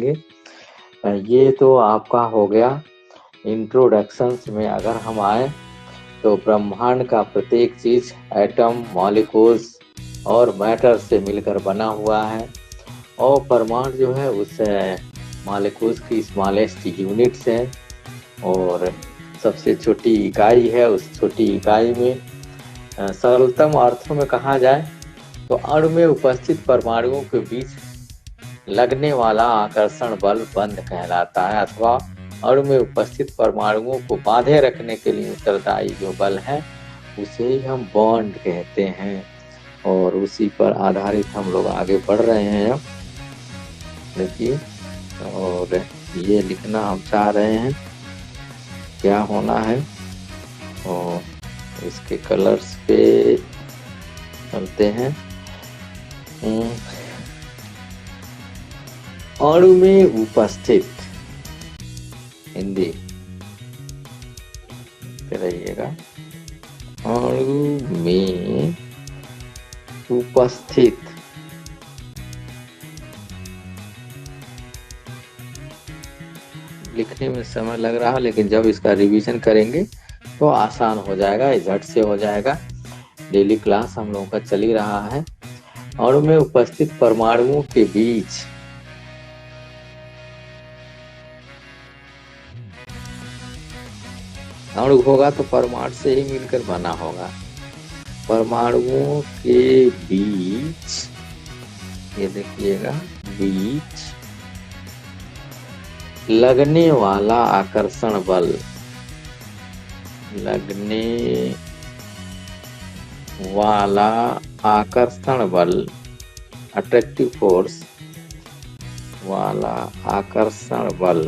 करेंगे। ये तो आपका हो गया इंट्रोडक्शन में। अगर हम आए तो ब्रह्मांड का प्रत्येक चीज एटम, मॉलिक्यूल्स और मैटर से मिलकर बना हुआ है, और परमाणु जो है उस मॉलिक्यूल्स की स्मॉलेस्ट यूनिट्स है, और सबसे छोटी इकाई है। उस छोटी इकाई में सरलतम अर्थों में कहा जाए तो अणु में उपस्थित परमाणुओं के बीच लगने वाला आकर्षण बल बंध कहलाता है, अथवा अणु में उपस्थित परमाणुओं को बांधे रखने के लिए उत्तरदायी जो बल है उसे ही हम बॉन्ड कहते हैं। और उसी पर आधारित हम लोग आगे बढ़ रहे हैं। अब देखिए, और ये लिखना हम चाह रहे हैं क्या होना है, और इसके कलर्स पे चलते हैं। अणु में उपस्थित, हिंदी रहिएगा, अणु में उपस्थित लिखने में समय लग रहा है, लेकिन जब इसका रिवीजन करेंगे तो आसान हो जाएगा, झट से हो जाएगा। डेली क्लास हम लोगों का चल ही रहा है। अणु में उपस्थित परमाणुओं के बीच अणु होगा तो परमाणु से ही मिलकर बना होगा। परमाणुओं के बीच, ये देखिएगा, बीच लगने वाला आकर्षण बल, लगने वाला आकर्षण बल, अट्रैक्टिव फोर्स वाला आकर्षण बल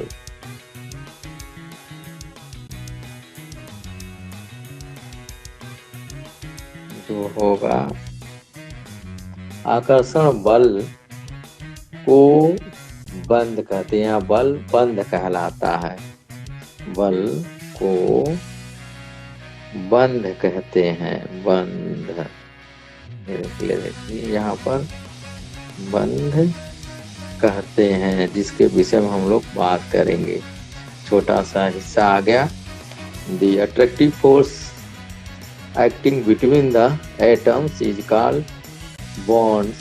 जो होगा, आकर्षण बल को बंध कहते हैं। यहाँ बल बंध कहलाता है, बल को बंध कहते हैं, बंध। देखिए यहाँ पर बंध कहते हैं, जिसके विषय में हम लोग बात करेंगे। छोटा सा हिस्सा आ गया। The attractive force acting between the atoms is called bonds,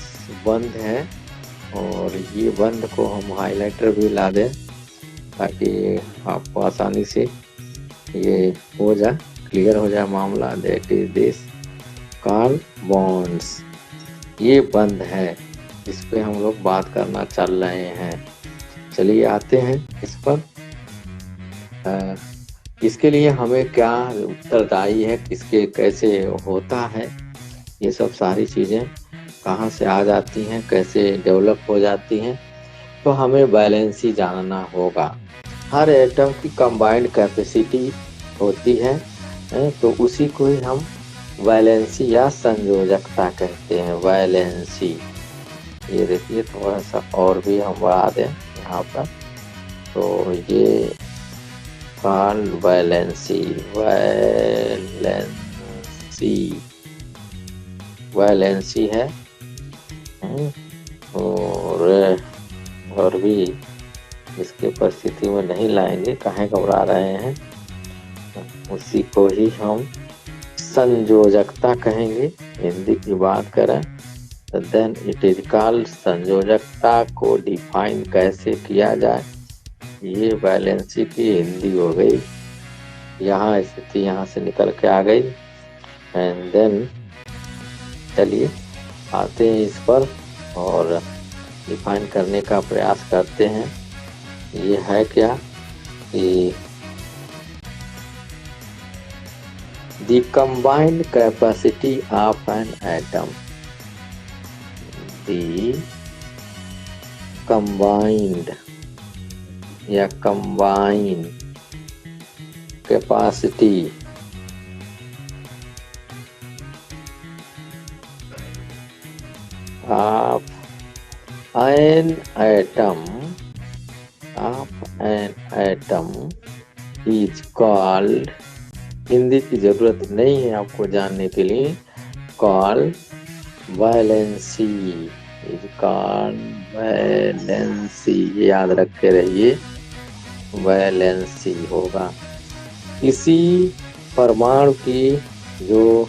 बंध है। और ये बंध को हम हाइलाइटर भी ला दें ताकि आपको आसानी से ये हो जाए, क्लियर हो जाए मामला। That is this called bonds, ये बंध है, इस पे हम लोग बात करना चल रहे हैं। चलिए आते हैं इस पर। इसके लिए हमें क्या उत्तरदायी है, किसके कैसे होता है, ये सब सारी चीजें कहाँ से आ जाती हैं, कैसे डेवलप हो जाती हैं, तो हमें वैलेंसी जानना होगा। हर एटम की कंबाइंड कैपेसिटी होती है, तो उसी को ही हम वैलेंसी या संयोजकता कहते हैं, वैलेंसी। ये देखिए थोड़ा सा और भी हम बढ़ा दें यहाँ पर, तो ये कॉल्ड वैलेंसी, वैलेंसी, वैलेंसी है। और भी इसके परिस्थिति में नहीं लाएंगे, काहे घबरा रहे हैं। उसी को ही हम संयोजकता कहेंगे, हिंदी की बात करें तो देन इट इज कॉल्ड। संयोजकता को डिफाइन कैसे किया जाए, ये वैलेंसी की हिंदी हो गई। यहाँ स्थिति यहाँ से निकल के आ गई। एंड देन चलिए आते हैं इस पर और डिफाइन करने का प्रयास करते हैं। ये है क्या कि the combined capacity of an atom, the combined या combine capacity of an atom is called, Hindi की जरूरत नहीं है आपको जानने के लिए, called valency, is called valency, ये याद रखे रहिए, वैलेंसी होगा। किसी परमाणु की जो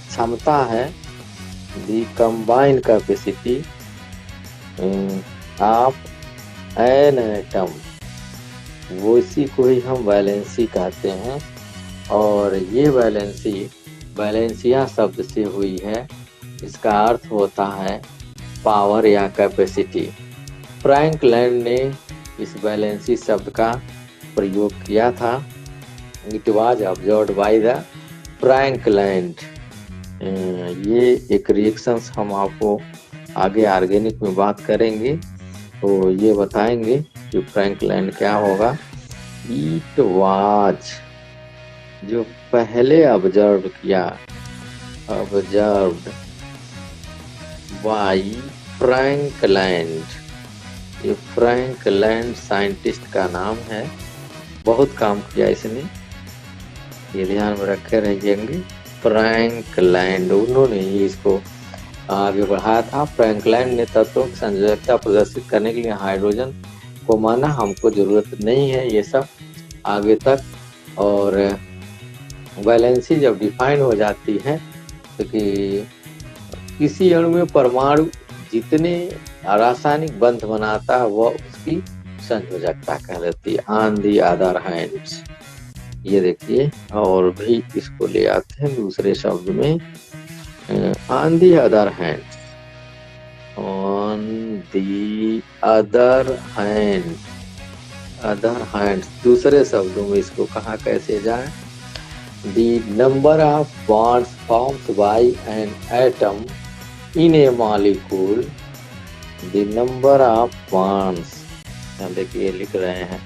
क्षमता है, the combined capacity of an atom, वो इसी को ही हम वैलेंसी कहते हैं। और ये वैलेंसी वैलेंसिया शब्द से हुई है। इसका अर्थ होता है पावर या कैपेसिटी। फ्रैंकलिन ने इस वैलेंसी शब्द का प्रयोग किया था। It was observed by the Franklin. ये एक रिएक्शंस हम आपको आगे ऑर्गेनिक में बात करेंगे, तो ये बताएंगे कि फ्रैंकलिन क्या होगा। इट वाज, जो पहले ऑब्जर्व किया, ऑब्जर्व्ड बाय फ्रैंकलिन। ये फ्रैंकलिन साइंटिस्ट का नाम है, बहुत काम किया इसने, ये ध्यान में रखे रहिएंगे। फ्रैंकलिन, उन्होंने ही इसको आगे बढ़ाया था। फ्रैंकलिन ने तत्वों की संयोजकता प्रदर्शित करने के लिए हाइड्रोजन को माना, हमको जरूरत नहीं है ये सब आगे तक। और वैलेंसी जब डिफाइन हो जाती है तो कि किसी अणु में परमाणु जितने रासायनिक बंध बनाता है वह उसकी संयोजकता कहलाती है। ऑन दी अदर हैंड, ये देखिए, और भी इसको ले आते हैं दूसरे शब्द में, on the other hand, on the other hand, other hand, दूसरे शब्दों में इसको कहा कैसे जाए। The number of bonds formed by an atom in a molecule, the number of bonds, यहाँ देखिए लिख रहे हैं,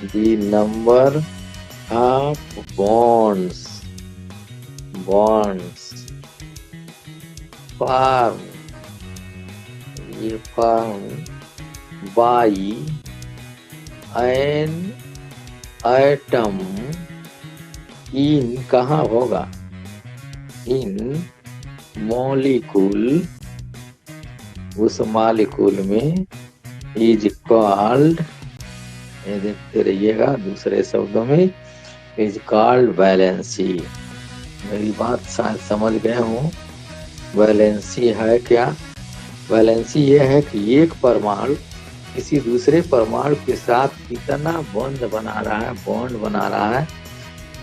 the number of bonds, bonds formed, ये formed by an atom इन कहाँ होगा, इन मॉलिक्यूल, उस मॉलिक्यूल में, इज कॉल्ड, ये देखते रहिएगा दूसरे शब्दों में, इज कॉल्ड वैलेंसी। मेरी बात शायद समझ गए हो। वैलेंसी है क्या? वैलेंसी ये है कि एक परमाणु किसी दूसरे परमाणु के साथ कितना बॉन्ड बना रहा है, बॉन्ड बना रहा है,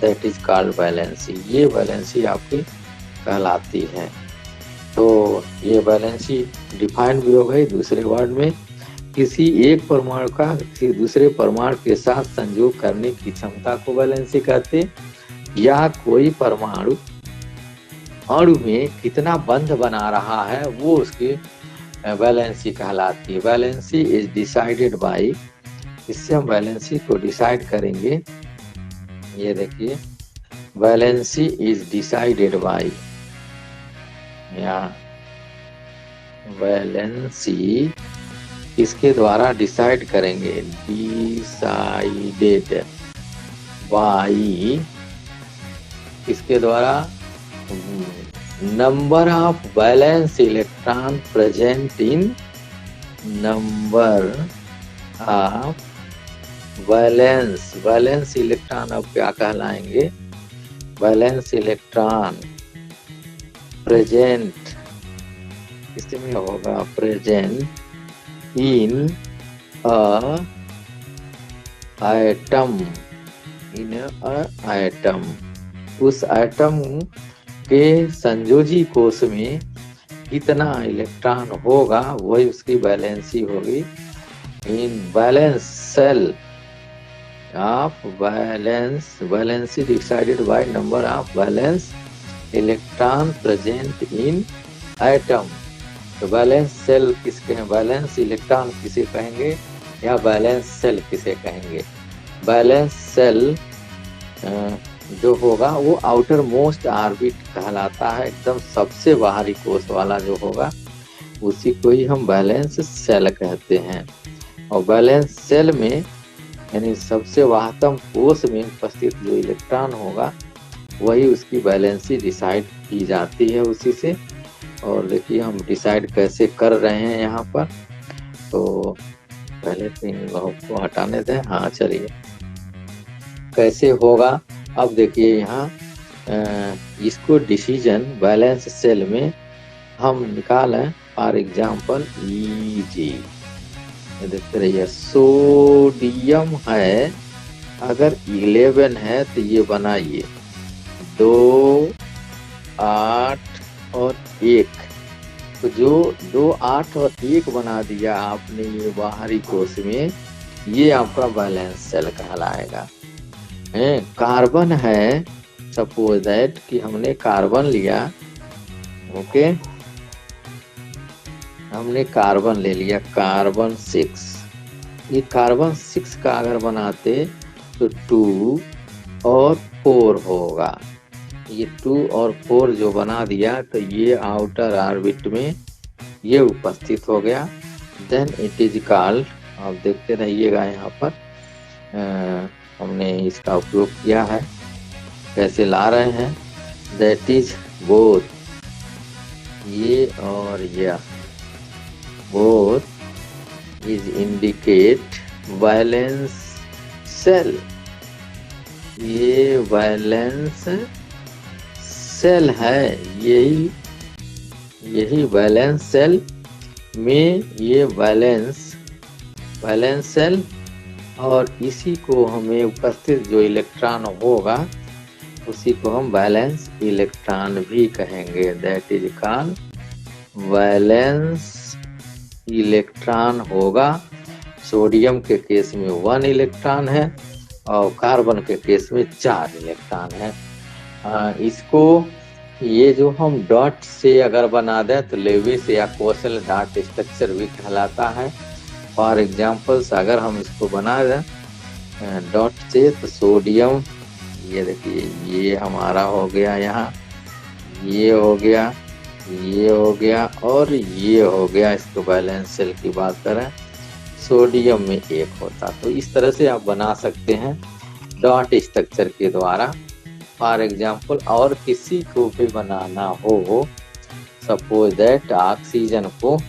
दैट इज कॉल्ड वैलेंसी। ये वैलेंसी आपकी कहलाती है। तो ये वैलेंसी डिफाइन भी हो गई दूसरे वर्ड में, किसी एक परमाणु का किसी दूसरे परमाणु के साथ संयोग करने की क्षमता को वैलेंसी कहते हैं, या कोई परमाणु अणु में कितना बंध बना रहा है वो उसकी वैलेंसी कहलाती है। वैलेंसी इज डिसाइडेड बाय, इससे हम वैलेंसी को डिसाइड करेंगे। ये देखिए, वैलेंसी इज डिसाइडेड बाय, या वैलेंसी इसके द्वारा डिसाइड करेंगे, डिसाइडेड बाय, इसके द्वारा number of valence electron present in, number of valence, valence electron अब क्या कहलाएंगे, वैलेंस इलेक्ट्रॉन प्रेजेंट, इसमें होगा present in a atom, in a atom, उस एटम के संयोजी कोश में कितना इलेक्ट्रॉन होगा वही उसकी वैलेंसी होगी। इन valence shell of valency decided by number of valence electron present in atom। तो वैलेंस सेल किसके हैं, वैलेंस इलेक्ट्रॉन किसे कहेंगे या वैलेंस सेल किसे कहेंगे। वैलेंस सेल जो होगा वो आउटर मोस्ट ऑर्बिट कहलाता है, एकदम सबसे बाहरी कोश वाला जो होगा उसी को ही हम वैलेंस सेल कहते हैं। और वैलेंस सेल में यानी सबसे बाह्यतम कोश में उपस्थित जो इलेक्ट्रॉन होगा वही उसकी वैलेंसी डिसाइड की जाती है उसी से। और देखिए हम डिसाइड कैसे कर रहे हैं यहाँ पर। तो पहले तो इन लोगों को हटाने दें। हाँ चलिए, कैसे होगा अब देखिए यहाँ इसको डिसीजन बैलेंस सेल में हम निकालें। फॉर एग्जाम्पल जी देखते रहिए, सोडियम है, अगर 11 है तो ये बनाइए 2, 8 और 1। तो जो 2, 8 और 1 बना दिया आपने ये बाहरी कोश में, ये आपका बैलेंस सेल कहलाएगा। कार्बन है, सपोज दैट कि हमने कार्बन लिया, ओके, हमने कार्बन ले लिया, कार्बन 6। ये कार्बन 6 का अगर बनाते तो 2 और 4 होगा। ये 2 और 4 जो बना दिया तो ये आउटर ऑर्बिट में ये उपस्थित हो गया। देन इट इज कॉल्ड, आप देखते रहिएगा यहाँ पर हमने इसका उपयोग किया है, कैसे ला रहे हैं। दैट इज बोथ, ये और यह both is indicate valence shell. ये बैलेंस सेल है, यही बैलेंस सेल में ये बैलेंस सेल, और इसी को हमें उपस्थित जो इलेक्ट्रॉन होगा उसी को हम बैलेंस इलेक्ट्रॉन भी कहेंगे। That is called balance electron होगा। सोडियम के केस में 1 इलेक्ट्रॉन है और कार्बन के केस में 4 इलेक्ट्रॉन है। इसको ये जो हम डॉट से अगर बना दें तो लेविस या कोशल डॉट स्ट्रक्चर भी कहलाता है। फॉर एग्जाम्पल्स अगर हम इसको बना दें डॉट से, तो सोडियम, ये देखिए ये हमारा हो गया, यहाँ ये हो गया, ये हो गया और ये हो गया। इसको बैलेंस सेल की बात करें, सोडियम में 1 होता। तो इस तरह से आप बना सकते हैं डॉट स्ट्रक्चर के द्वारा। फॉर एग्जाम्पल और किसी को भी बनाना हो, सपोज दैट ऑक्सीजन को,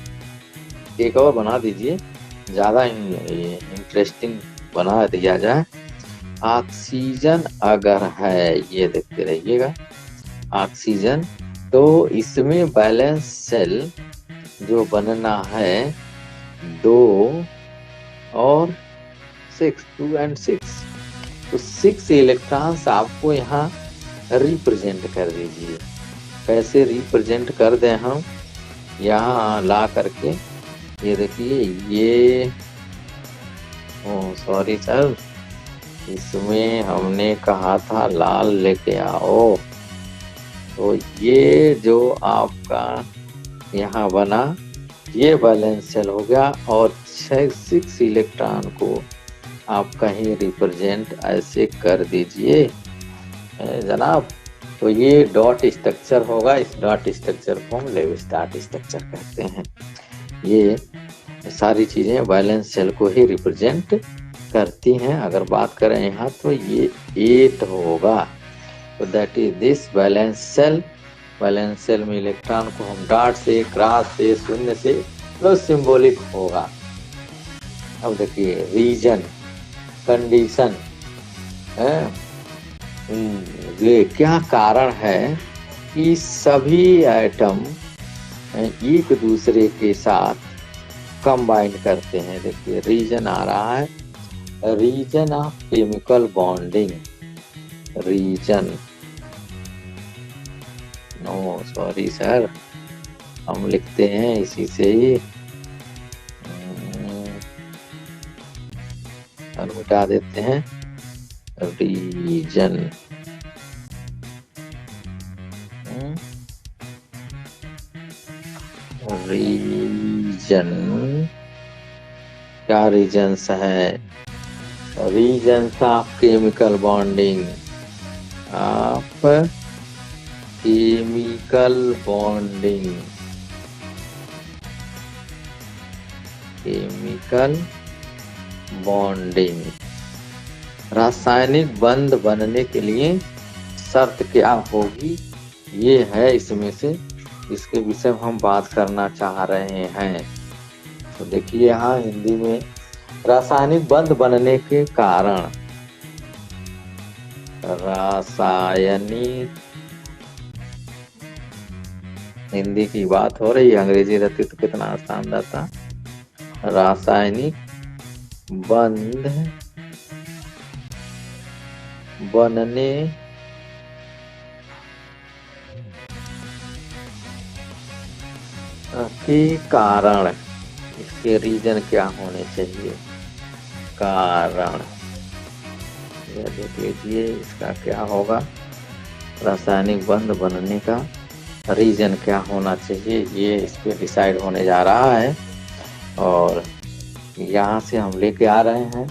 एक और बना दीजिए, ज़्यादा इंटरेस्टिंग बना दिया जाए। ऑक्सीजन अगर है, ये देखते रहिएगा ऑक्सीजन, तो इसमें बैलेंस सेल जो बनना है 2 और 6, 2 and 6। तो 6 इलेक्ट्रॉन्स आपको यहाँ रिप्रेजेंट कर दीजिए। कैसे रिप्रेजेंट कर दें हम, यहाँ ला करके, ये देखिए ये, सॉरी सर, इसमें हमने कहा था लाल लेके आओ। तो ये जो आपका यहाँ बना, ये बैलेंस सेल हो गया। और 6 इलेक्ट्रॉन को आप कहीं रिप्रेजेंट ऐसे कर दीजिए जनाब। तो ये डॉट स्ट्रक्चर होगा। इस डॉट स्ट्रक्चर को हम लेविस डॉट स्ट्रक्चर कहते हैं। ये सारी चीजें बैलेंस सेल को ही रिप्रेजेंट करती हैं। अगर बात करें यहाँ तो ये 8 होगा। तो that is this valence shell. Valence shell में इलेक्ट्रॉन को हम डॉट से, क्रॉस से, शून्य से, प्लस सिंबॉलिक होगा। अब देखिए रीजन, कंडीशन, ये क्या कारण है कि सभी एटम एक दूसरे के साथ कंबाइन करते हैं। देखिए रीजन आ रहा है, reason of chemical bonding, reason, no sorry sir, हम लिखते हैं इसी से ही, और मिटा देते हैं रीजन। रीजन क्या रीजन्स है? Reasons of chemical bonding, of chemical bonding, chemical bonding. रासायनिक बंध बनने के लिए शर्त क्या होगी? ये है इसमें से इसके विषय में हम बात करना चाह रहे हैं। तो देखिए यहाँ हिंदी में रासायनिक बंध बनने के कारण, रासायनिक, हिंदी की बात हो रही है, अंग्रेजी रहती तो कितना आसान रहता। रासायनिक बंध बनने के कारण, इसके रीजन क्या होने चाहिए, कारण, यह देख लीजिए इसका क्या होगा, रासायनिक बंध बनने का रीजन क्या होना चाहिए, ये इस पे डिसाइड होने जा रहा है। और यहाँ से हम लेके आ रहे हैं,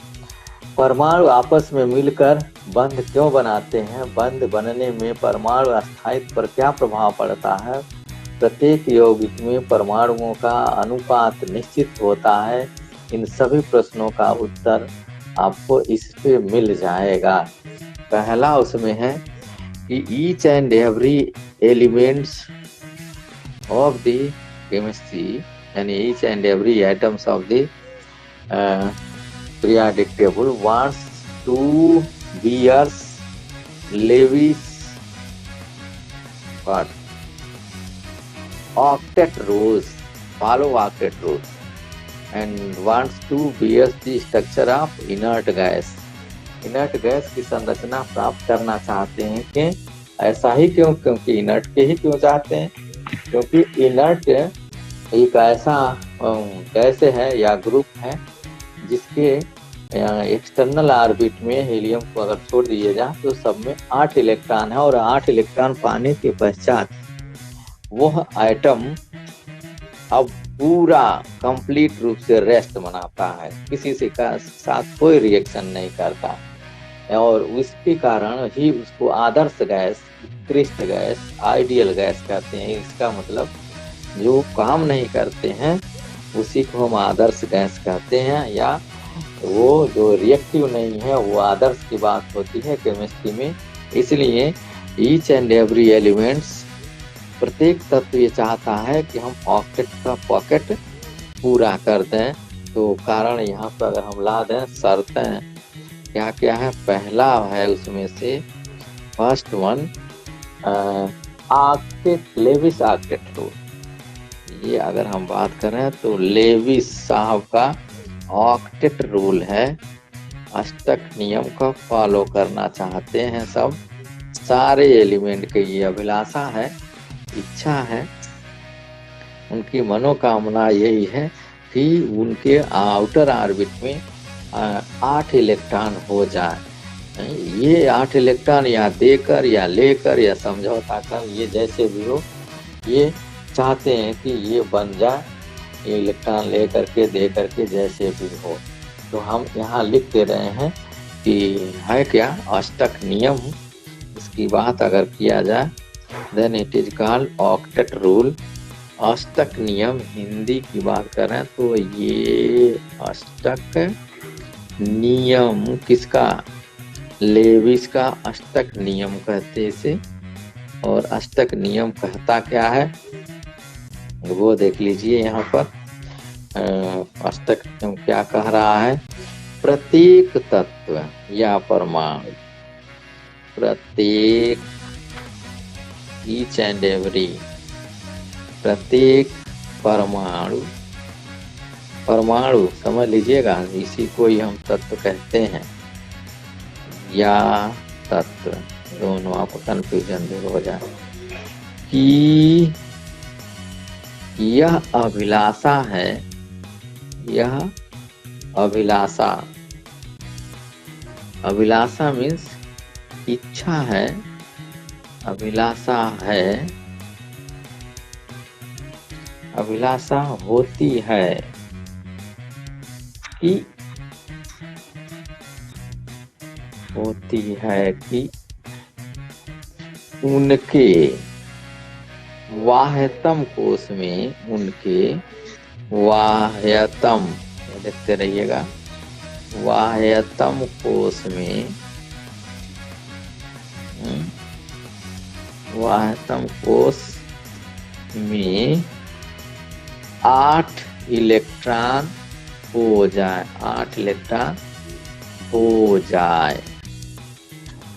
परमाणु आपस में मिलकर बंध क्यों बनाते हैं, बंध बनने में परमाणु अस्थायित्व पर क्या प्रभाव पड़ता है, प्रत्येक यौगिक में परमाणुओं का अनुपात निश्चित होता है। इन सभी प्रश्नों का उत्तर आपको इस पे मिल जाएगा। पहला उसमें है कि each and every elements of the chemistry, यानी each and every atoms of the periodic table wants to bears Lewis what octet rules, follow octet rules, and wants to bears the structure of inert gas, inert gas की संरचना प्राप्त करना चाहते हैं। कि ऐसा ही क्यों, क्योंकि इनर्ट के ही क्यों चाहते हैं, क्योंकि इनर्ट एक ऐसा गैस है या ग्रुप है जिसके एक्सटर्नल ऑर्बिट में हीलियम को अगर छोड़ दिए जाए तो सब में 8 इलेक्ट्रॉन है, और 8 इलेक्ट्रॉन पाने के पश्चात वह आइटम अब पूरा कंप्लीट रूप से रेस्ट मनाता है, किसी से का साथ कोई रिएक्शन नहीं करता, और उसके कारण ही उसको आदर्श गैस, उत्कृष्ट गैस, आइडियल गैस कहते हैं। इसका मतलब जो काम नहीं करते हैं उसी को हम आदर्श गैस कहते हैं, या वो जो रिएक्टिव नहीं है वो आदर्श की बात होती है केमिस्ट्री में। इसलिए ईच एंड एवरी एलिमेंट्स, प्रत्येक तत्व ये चाहता है कि हम ऑक्टेट का पॉकेट पूरा कर दें। तो कारण यहाँ पर अगर हम ला दें, शर्तें क्या क्या है, पहला है उसमें से first one octet, Lewis octet rule. ये अगर हम बात करें तो लेविस साहब का ऑक्टेट रूल है, अष्टक नियम का फॉलो करना चाहते हैं सब, सारे एलिमेंट के ये अभिलाषा है, इच्छा है, उनकी मनोकामना यही है कि उनके आउटर ऑर्बिट में 8 इलेक्ट्रॉन हो जाए। ये 8 इलेक्ट्रॉन या देकर या लेकर या समझौता कर, ये जैसे भी हो, ये चाहते हैं कि ये बन जाए, ये इलेक्ट्रॉन ले करके दे करके जैसे भी हो। तो हम यहाँ लिख दे रहे हैं कि है क्या, अष्टक नियम। इसकी बात अगर किया जाए then it is called octet rule. अष्टक नियम हिंदी की बात करें तो ये अष्टक नियम किसका, लेविस का अष्टक नियम कहते इसे। और अष्टक नियम कहता क्या है वो देख लीजिए यहाँ पर। अष्टक नियम क्या कह रहा है, प्रत्येक तत्व या परमाणु, प्रत्येक, ईच एंड एवरी, प्रत्येक परमाणु, परमाणु समझ लीजिएगा, इसी को ही हम तत्व कहते हैं, या तत्व, दोनों आपको कंफ्यूजन दूर हो जाए, कि यह अभिलाषा है, यह अभिलाषा, अभिलाषा मीन्स इच्छा है, अभिलाषा है, अभिलाषा होती है कि, होती है कि उनके वाह्यतम कोश में, उनके वाह्यतम, देखते रहिएगा, वाह्यतम कोश में, वाह्यतम कोश में 8 इलेक्ट्रॉन हो जाए, 8 इलेक्ट्रॉन हो जाए।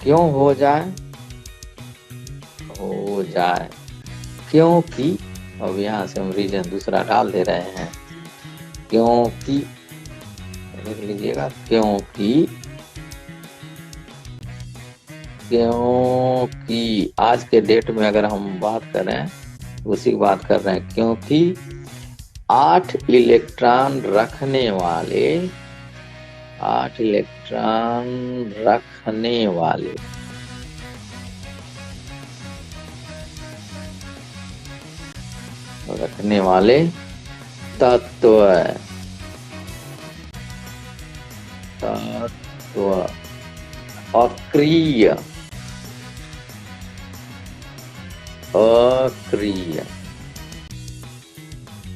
क्यों हो जाए? हो जाए क्योंकि, अब यहाँ से हम रीजन दूसरा डाल दे रहे हैं, क्योंकि, लिख लीजिएगा, क्योंकि आज के डेट में अगर हम बात करें, उसी की बात कर रहे हैं, क्योंकि 8 इलेक्ट्रॉन रखने वाले, 8 इलेक्ट्रॉन रखने वाले तत्व अक्रिय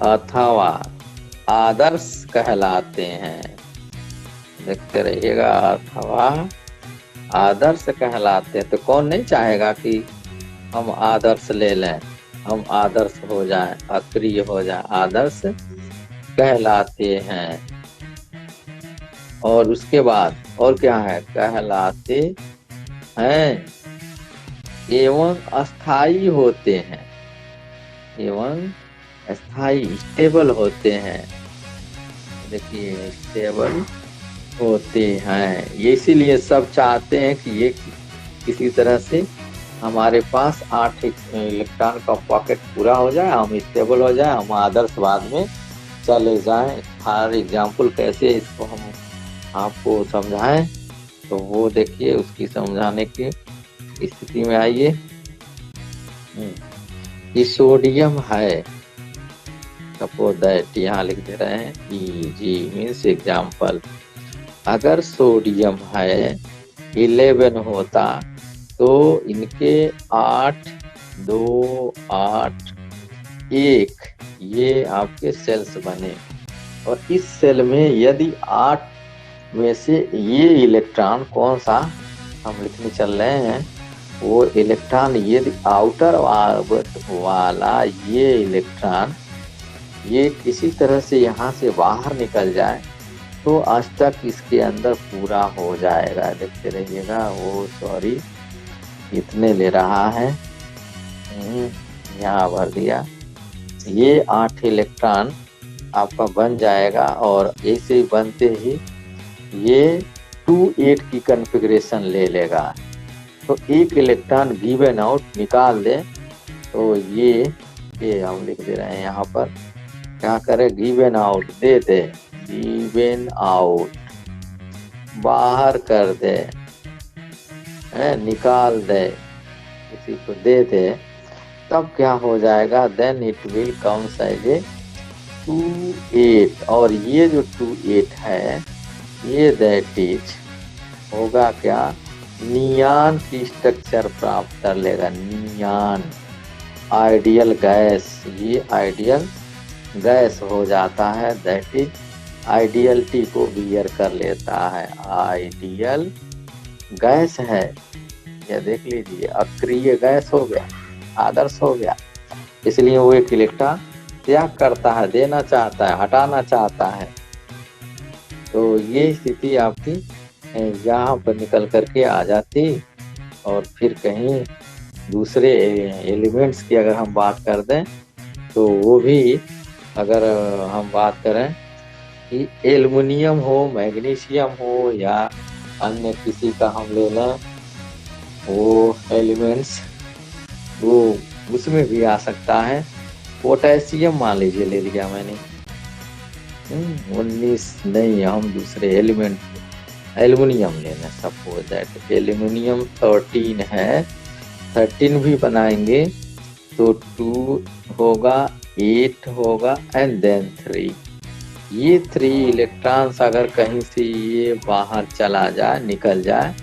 अथवा आदर्श कहलाते हैं। देखते रहिएगा, अथवा आदर्श कहलाते हैं। तो कौन नहीं चाहेगा कि हम आदर्श ले लें, हम आदर्श हो जाएं, अक्रिय हो जाएं, आदर्श कहलाते हैं। और उसके बाद और क्या है, कहलाते हैं एवं अस्थाई होते हैं, एवं अस्थाई, स्टेबल होते हैं। देखिए, स्टेबल होते हैं। ये इसीलिए सब चाहते हैं कि ये किसी तरह से हमारे पास 8 इलेक्ट्रॉन का पॉकेट पूरा हो जाए, हम स्टेबल हो जाए, हम आदर्शवाद में चले जाएं। फॉर एग्जाम्पल कैसे इसको हम आपको समझाएं, तो वो देखिए, उसकी समझाने की स्थिति में आइए। कि सोडियम है, सपोज दैट, यहाँ लिख दे रहे हैं, जी मीन्स एग्जाम्पल, अगर सोडियम है 11 होता तो इनके 8, 2, 8, 1 ये आपके सेल्स बने। और इस सेल में यदि 8 में से ये इलेक्ट्रॉन, कौन सा हम लिखने चल रहे हैं, वो इलेक्ट्रॉन यदि आउटर ऑर्बिट वाला ये इलेक्ट्रॉन ये किसी तरह से यहाँ से बाहर निकल जाए तो अष्टक इसके अंदर पूरा हो जाएगा। देखते रहिएगा, वो सॉरी इतने ले रहा है, यहाँ भर दिया, ये 8 इलेक्ट्रॉन आपका बन जाएगा। और ऐसे बनते ही ये 2-8 की कॉन्फ़िगरेशन ले लेगा। तो एक इलेक्ट्रॉन गिवन आउट निकाल दे, तो ये हम लिख दे रहे हैं यहाँ पर, क्या करे, गिवन आउट दे दे, गिवन आउट बाहर कर दे, निकाल दे, किसी को दे दे, तब क्या हो जाएगा, then it will count as 2-8। और ये जो 2-8 है, ये दैट इज होगा क्या, नियान की स्ट्रक्चर प्राप्त कर लेगा, नियान, आइडियल गैस, ये आइडियल गैस हो जाता है, दैट इज आइडियलिटी को बियर कर लेता है, आइडियल गैस है। ये देख लीजिए, अक्रिय गैस हो गया, आदर्श हो गया। इसलिए वो एक इलेक्ट्रॉन त्याग करता है, देना चाहता है, हटाना चाहता है। तो ये स्थिति आपकी यहाँ पर निकल करके आ जाती। और फिर कहीं दूसरे एलिमेंट्स की अगर हम बात कर दें, तो वो भी अगर हम बात करें कि एल्युमिनियम हो, मैग्नीशियम हो, या अन्य किसी का हम ले लें वो एलिमेंट्स, वो उसमें भी आ सकता है। पोटेशियम मान लीजिए, ले लिया मैंने, 19 नहीं, हम दूसरे एलिमेंट एल्युमिनियम लेना, सपोज दैट एल्युमिनियम 13 है, 13 भी बनाएंगे तो 2 होगा, 8 होगा, एंड देन 3। ये 3 इलेक्ट्रॉन्स अगर कहीं से ये बाहर चला जाए, निकल जाए,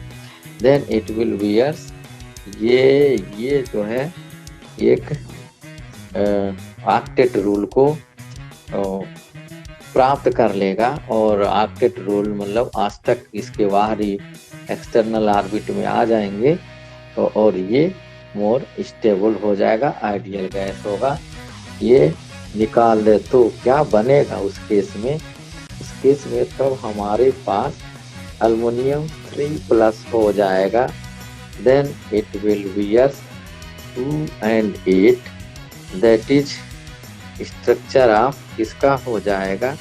देन इट विल बियर्स, ये जो है एक ऑक्टेट रूल को प्राप्त कर लेगा। और ऑक्टेट रूल मतलब आज तक इसके बाहरी एक्सटर्नल ऑर्बिट में आ जाएंगे, और ये मोर स्टेबल हो जाएगा, आइडियल गैस होगा। ये निकाल दे तो क्या बनेगा उस केस में? उस केस में तब हमारे पास अल्युमिनियम 3+ हो जाएगा। Then it will be 2 and 8, that is structure of किसका हो जाएगा?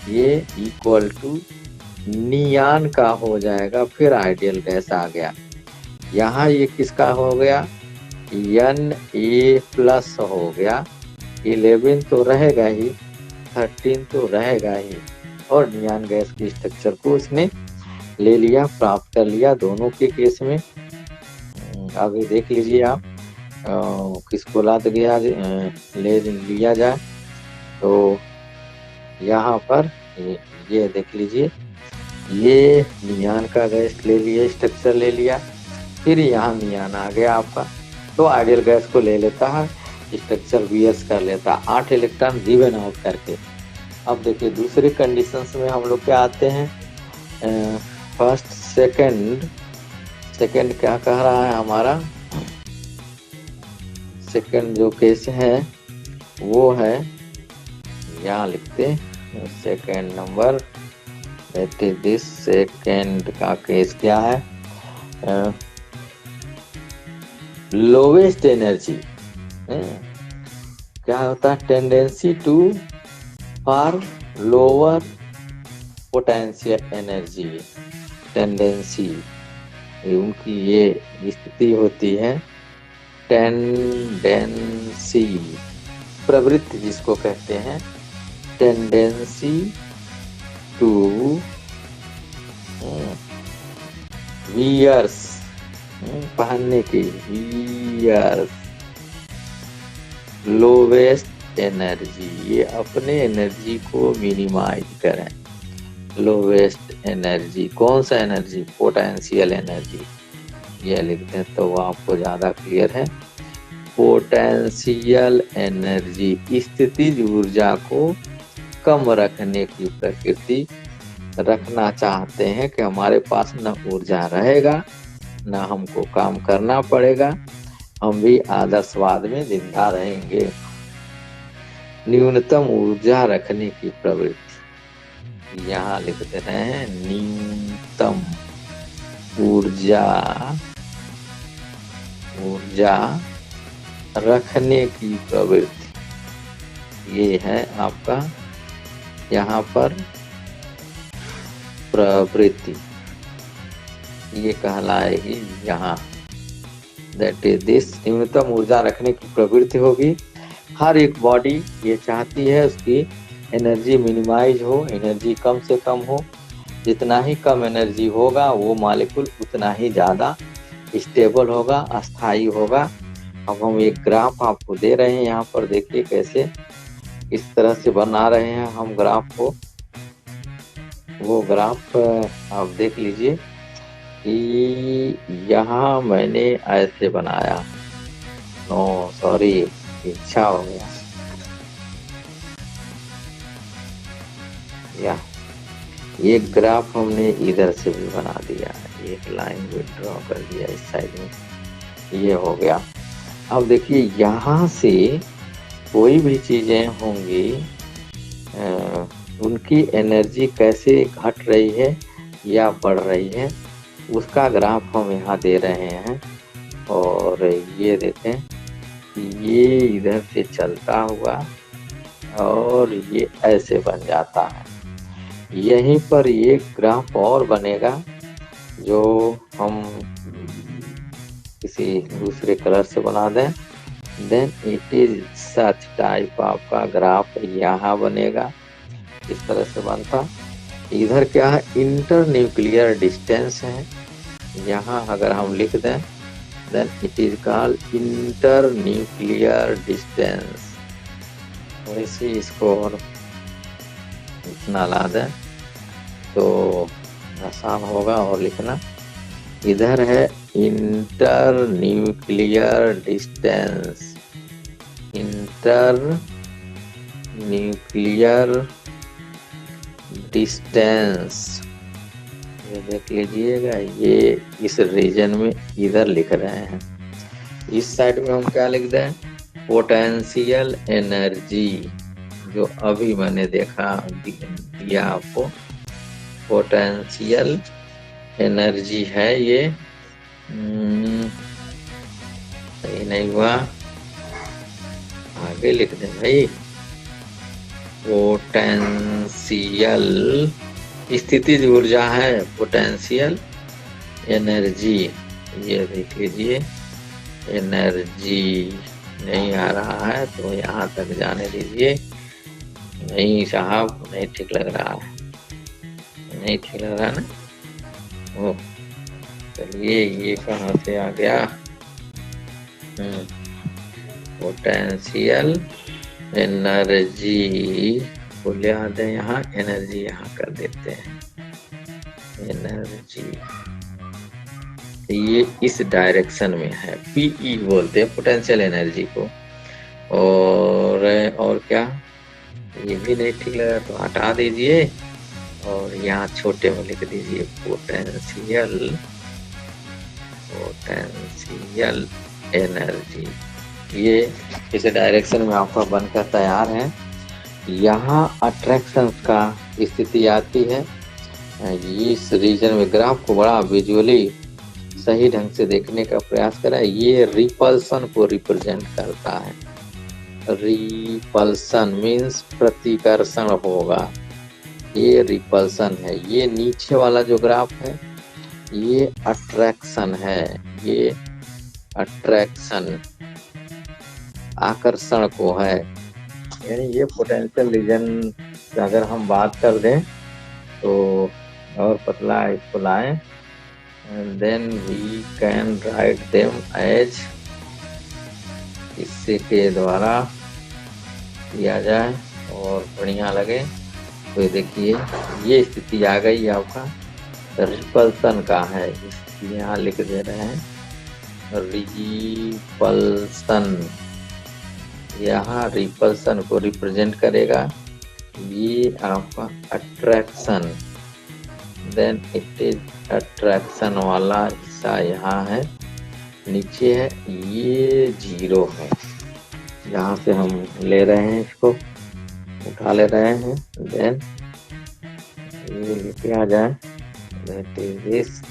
ये इक्वल टू नियान का हो जाएगा। फिर आइडियल गैस आ गया। यहाँ ये किसका हो गया? Na+ हो गया। 11 तो रहेगा ही, 13 तो रहेगा ही, और नियान गैस की स्ट्रक्चर को उसने ले लिया, प्राप्त कर लिया दोनों के केस में। आगे देख लीजिए आप किसको लाद गया ले लिया जाए। तो यहाँ पर ये देख लीजिए, ये नियान का गैस ले लिया, स्ट्रक्चर ले लिया, फिर यहाँ नियान आ गया आपका, तो आइडियल गैस को ले लेता है, स्ट्रक्चर BS कर लेता है 8 इलेक्ट्रॉन गिवन आउट करके। अब देखिए दूसरी कंडीशंस में हम लोग क्या आते हैं, फर्स्ट सेकंड क्या कह रहा है हमारा? सेकंड जो केस है वो है, यहाँ लिखते हैं second number, that is this. Second का केस क्या है? लोवेस्ट एनर्जी क्या होता है? Tendency to for lower potential energy, tendency उनकी ये स्थिति होती है। टेंडेंसी प्रवृत्ति जिसको कहते हैं, टेंडेंसी टू वियर्स, पहनने की, वियर्स लोवेस्ट एनर्जी, ये अपने एनर्जी को मिनिमाइज करें। लोवेस्ट एनर्जी कौन सा एनर्जी? पोटेंशियल एनर्जी, ये लिखते हैं तो आपको ज्यादा क्लियर है। पोटेंशियल एनर्जी स्थितिज ऊर्जा को कम रखने की प्रकृति रखना चाहते हैं कि हमारे पास न ऊर्जा रहेगा न हमको काम करना पड़ेगा, हम भी आदर्शवाद में जिंदा रहेंगे। न्यूनतम ऊर्जा रखने की प्रवृत्ति, यहाँ लिखते हैं न्यूनतम ऊर्जा रखने की प्रवृत्ति, ये है आपका यहाँ पर प्रवृत्ति, ये कहलाएगी यहाँ, दैट इज दिस। न्यूनतम ऊर्जा रखने की प्रवृत्ति होगी। हर एक बॉडी ये चाहती है उसकी एनर्जी मिनिमाइज हो, एनर्जी कम से कम हो। जितना ही कम एनर्जी होगा वो मॉलिक्यूल उतना ही ज़्यादा स्टेबल होगा, अस्थाई होगा। अब हम एक ग्राफ आपको दे रहे हैं, यहाँ पर देखिए कैसे इस तरह से बना रहे हैं हम ग्राफ को। वो ग्राफ आप देख लीजिए कि यहाँ मैंने ऐसे बनाया, नो सॉरी इच्छा हो गया, या ये ग्राफ हमने इधर से भी बना दिया, एक लाइन भी ड्रॉ कर दिया इस साइड में, ये हो गया। अब देखिए यहाँ से कोई भी चीजें होंगी उनकी एनर्जी कैसे घट रही है या बढ़ रही है उसका ग्राफ हम यहाँ दे रहे हैं। और ये देखें ये इधर से चलता हुआ और ये ऐसे बन जाता है। यहीं पर ये ग्राफ और बनेगा जो हम किसी दूसरे कलर से बना दें, then it is such type आपका ग्राफ यहाँ बनेगा, इस तरह से बनता। इधर क्या है, इंटर न्यूक्लियर डिस्टेंस है, यहाँ अगर हम लिख दें then it is called internuclear distance. वैसे इसको और इतना ला दें तो आसान होगा और लिखना। इधर है inter nuclear distance, inter nuclear distance, ये देख लीजिएगा, ये इस रीजन में इधर लिख रहे हैं। इस साइड में हम क्या लिख दें, पोटेंशियल एनर्जी जो अभी मैंने देखा दिया आपको, पोटेंशियल एनर्जी है ये। सही नहीं हुआ, आगे लिख दें भाई। पोटेंशियल स्थितिज ऊर्जा है, पोटेंशियल एनर्जी। ये देख लीजिए, एनर्जी नहीं आ रहा है तो यहाँ तक जाने दीजिए। नहीं साहब, नहीं ठीक लग रहा है, नहीं ठीक लग रहा ना। ओ चलिए, ये कहाँ से आ गया? पोटेंशियल एनर्जी को ले आते हैं यहाँ, एनर्जी यहाँ कर देते हैं। एनर्जी ये इस डायरेक्शन में है, पीई बोलते हैं पोटेंशियल एनर्जी को। और क्या, ये भी नहीं ठीक लगा तो हटा दीजिए और यहाँ छोटे में लिख दीजिए पोटेंशियल एनर्जी। ये इस डायरेक्शन में आपका बनकर तैयार है। यहाँ अट्रैक्शन का स्थिति आती है। इस रीजन में ग्राफ को बड़ा विजुअली सही ढंग से देखने का प्रयास करें। ये रिपल्सन को रिप्रेजेंट करता है। रिपल्सन मीन्स प्रतिकर्षण होगा, ये रिपल्सन है। ये नीचे वाला जो ग्राफ है ये अट्रैक्शन है, ये अट्रैक्शन आकर्षण को है। यानी ये पोटेंशियल रीजन अगर हम बात कर दें तो और पतला इसको लाएं, then we can write them as, इससे के द्वारा किया जाए और बढ़िया लगे तो देखिए ये स्थिति आ गई आपका रिपल्सन का है। इसलिए यहाँ लिख दे रहे हैं रिपल्सन। यहाँ रिपल्सन को रिप्रेजेंट करेगा, ये आपका attraction. Then it is attraction वाला हिस्सा यहाँ है, नीचे है, ये 0 है। यहाँ से हम ले रहे हैं, इसको उठा ले रहे हैं। देन ये लिखे आ जाए, दैट इज दिस।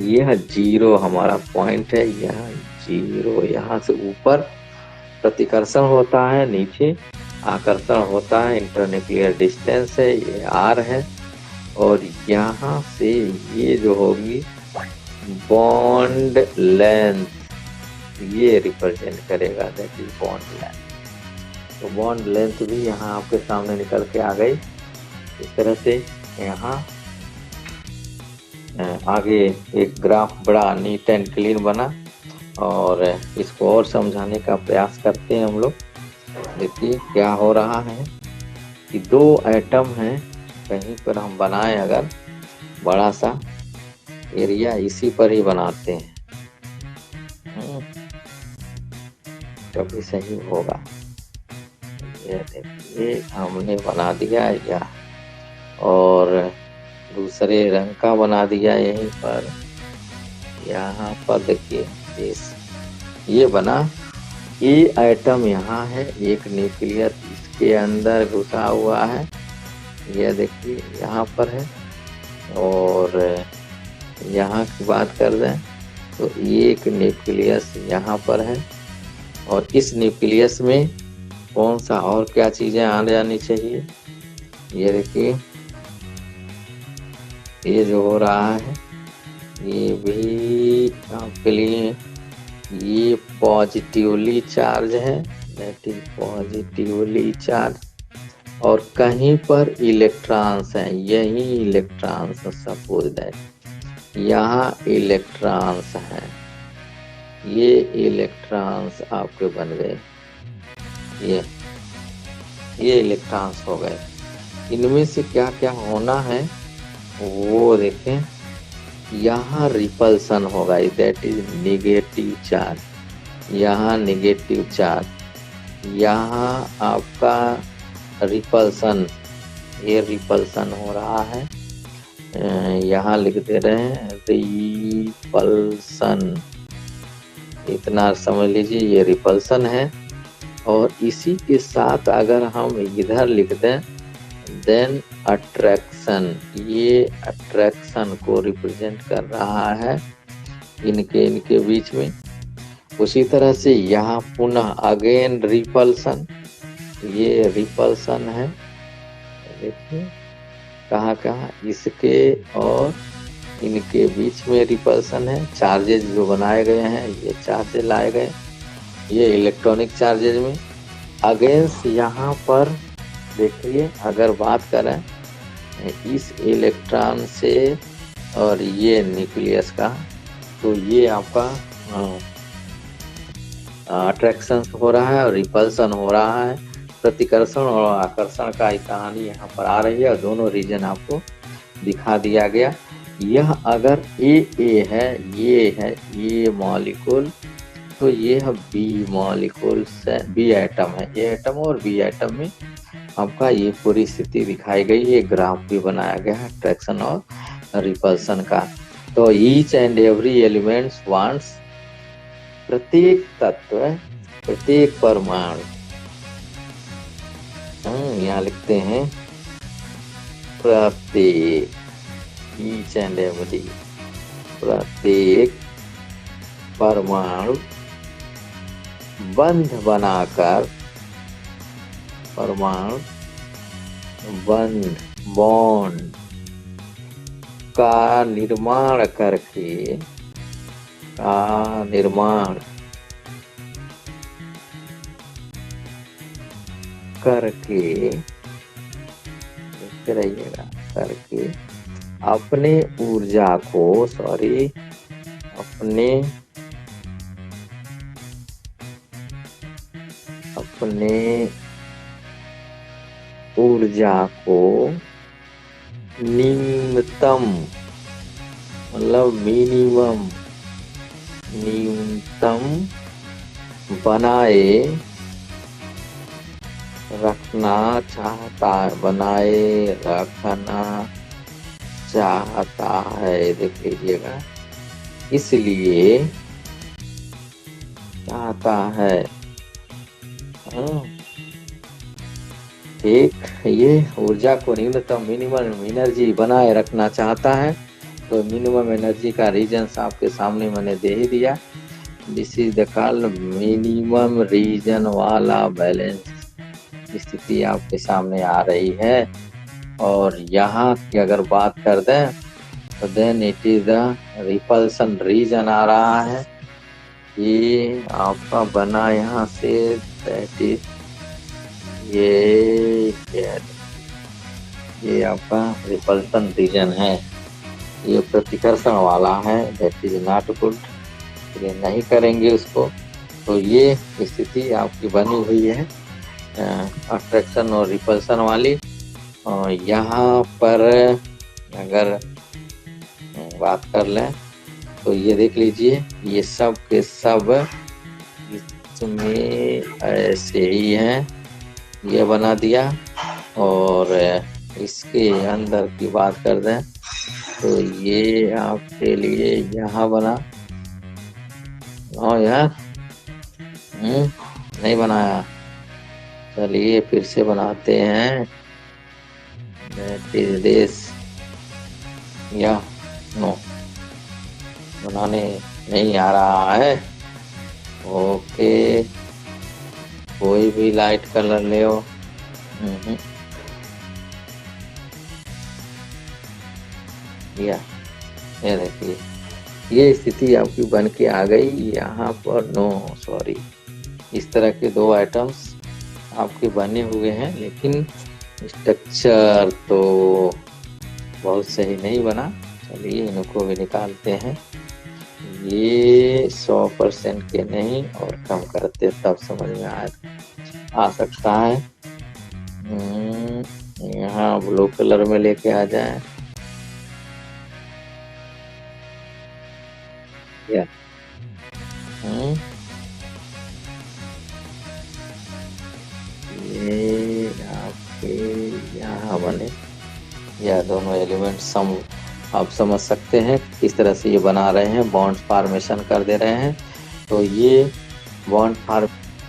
यह 0 हमारा पॉइंट है, यह 0। यहाँ से ऊपर प्रतिकर्षण होता है, नीचे आकर्षण होता है, इंटरन्यूक्लियर डिस्टेंस है, ये R है। और यहाँ से ये जो होगी बॉन्ड लेंथ, ये रिप्रेजेंट करेगा, दैट इज बॉन्ड लेंथ। तो बॉन्ड लेंथ भी यहाँ आपके सामने निकल के आ गई। इस तरह से यहाँ आगे एक ग्राफ बड़ा नीट एंड क्लीन बना और इसको और समझाने का प्रयास करते हैं हम लोग। देखिए क्या हो रहा है कि 2 एटम हैं, कहीं पर हम बनाए अगर बड़ा सा एरिया, इसी पर ही बनाते हैं तभी सही होगा। ये देखिए हमने बना दिया या, और दूसरे रंग का बना दिया यहीं पर। यहाँ पर देखिए ये बना, ये एटम यहाँ है, एक न्यूक्लियस इसके अंदर घुसा हुआ है, यह देखिए यहाँ पर है। और यहाँ की बात कर दें तो एक न्यूक्लियस यहाँ पर है, और इस न्यूक्लियस में कौन सा और क्या चीजें आ जानी चाहिए। ये देखिए ये जो हो रहा है ये भी आपके लिए ये पॉजिटिवली चार्ज है, दैट इज पॉजिटिवली चार्ज। और कहीं पर इलेक्ट्रॉन्स हैं, यही इलेक्ट्रॉन्स, सपोज दैट यहाँ इलेक्ट्रॉन्स हैं, ये इलेक्ट्रॉन्स आपके बन गए, ये इलेक्ट्रॉन्स हो गए। इनमें से क्या क्या होना है वो देखें। यहाँ रिपल्सन होगा, दैट इज निगेटिव चार्ज, यहाँ निगेटिव चार्ज। यहाँ आपका रिपल्सन, ये रिपल्सन हो रहा है, यहाँ लिख दे रहे हैं रिपल्सन, इतना समझ लीजिए ये रिपल्सन है। और इसी के साथ अगर हम इधर लिख दें देन अट्रैक्शन, ये अट्रैक्शन को रिप्रेजेंट कर रहा है इनके बीच में। उसी तरह से यहाँ पुनः अगेन रिपल्सन, ये रिपल्सन है, देखिए कहाँ कहाँ इसके और इनके बीच में रिपल्सन है। चार्जेज जो बनाए गए हैं ये चार्जेज लाए गए, ये इलेक्ट्रॉनिक चार्जेज में अगेंस्ट। यहाँ पर देखिए अगर बात करें इस इलेक्ट्रॉन से और ये न्यूक्लियस का, तो ये आपका अट्रैक्शन हो रहा है और रिपल्सन हो रहा है। प्रतिकर्षण और आकर्षण का कहानी यहाँ पर आ रही है और दोनों रीजन आपको दिखा दिया गया। यह अगर ए है, ये मॉलिक्यूल, तो ये है बी मॉलिक्यूल से बी एटम है, ए एटम और बी एटम में आपका ये पूरी स्थिति दिखाई गई है। ग्राफ भी बनाया गया है अट्रैक्शन और रिपल्सन का। तो each and every elements wants, प्रत्येक तत्व, प्रत्येक परमाणु, यहाँ लिखते हैं प्रत्येक, ईच एंड एवरी, प्रत्येक परमाणु बंध बनाकर, परमाणु बंध बॉन्ड का निर्माण करके, का निर्माण करके, देखते रहिएगा, करके अपने ऊर्जा को, अपने ऊर्जा को निम्नतम, मतलब मिनिमम, न्यूनतम बनाए रखना चाहता है, बनाए रखना चाहता है। देख लीजिएगा, इसलिए चाहता है, ठीक, ये ऊर्जा को न्यूनतम मिनिमम एनर्जी बनाए रखना चाहता है। तो मिनिमम एनर्जी का रीजन आपके सामने मैंने दे ही दिया। This is the called minimum region वाला बैलेंस स्थिति आपके सामने आ रही है। और यहाँ की अगर बात कर दें तो then it is the repulsion reason आ रहा है। ये आपका बना यहाँ से, दैट इज ये आपका रिपल्सन रीजन है, ये प्रतिकर्षण वाला है, दैट इज नॉट गुड, ये नहीं करेंगे उसको। तो ये स्थिति आपकी बनी हुई है अट्रैक्शन और रिपल्सन वाली। और यहाँ पर अगर बात कर लें तो ये देख लीजिए, ये सब के सब इसमें ऐसे ही हैं, ये बना दिया। और इसके अंदर की बात कर दें तो ये आपके लिए यहाँ बना, यार नहीं बनाया, चलिए फिर से बनाते हैं। दिस या नो, बनाने नहीं आ रहा है। ओके, कोई भी लाइट कलर ले हो। ये देखिए, ये स्थिति आपकी बन के आ गई यहाँ पर। नो सॉरी, इस तरह के दो आइटम्स आपके बने हुए हैं, लेकिन स्ट्रक्चर तो बहुत सही नहीं बना। चलिए इनको भी निकालते हैं। ये 100% के नहीं और कम करते तब समझ में आ सकता है। यहाँ ब्लू कलर में लेके आ जाए। या ये आपके यहाँ बने, या दोनों एलिमेंट आप समझ सकते हैं किस तरह से ये बना रहे हैं, बॉन्ड फॉर्मेशन कर दे रहे हैं। तो ये बॉन्ड फॉर्म